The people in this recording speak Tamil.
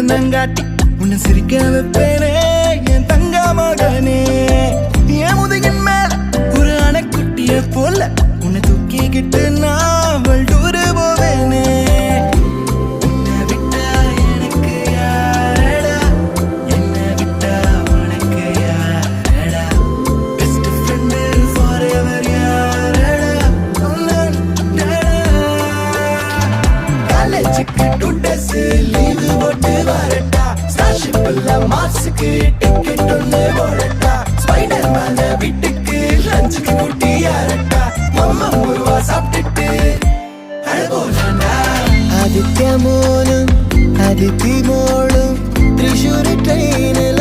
கண்ணங்காட்டி உன்னை சிரிக்க வைப்பேனே என் தங்க மகனே என் முதுகின் மேல ஒரு அணைக்குட்டிய போல உன்னை தூக்கிக்கிட்டு நான் வல்டூரு போவேனே உன்னை விட்டா எனக்கு யாரடா என்னை விட்டா உனக்கு யாரடா பெஸ்ட் ஃப்ரெண்டு ஃபாரெவர் யாரடா காலேஜுக்கு டுடேஸ் லீவு போட்டு வரட்டா ஸ்டார்ஷிப்ல மார்ஸுக்கு டிக்கெட் ஒன்று போடட்டா ஸ்பைடர் மேல வீட்டுக்கு லஞ்சுக்கு கூட்டி யாரட்டா மம்மா முருவா சாப்பிட்டுட்டு அழகோலாண்டா ആദിത്യ മോനും അതിഥി മോളും തൃശ്ശൂർ ട്രെയിനിൽ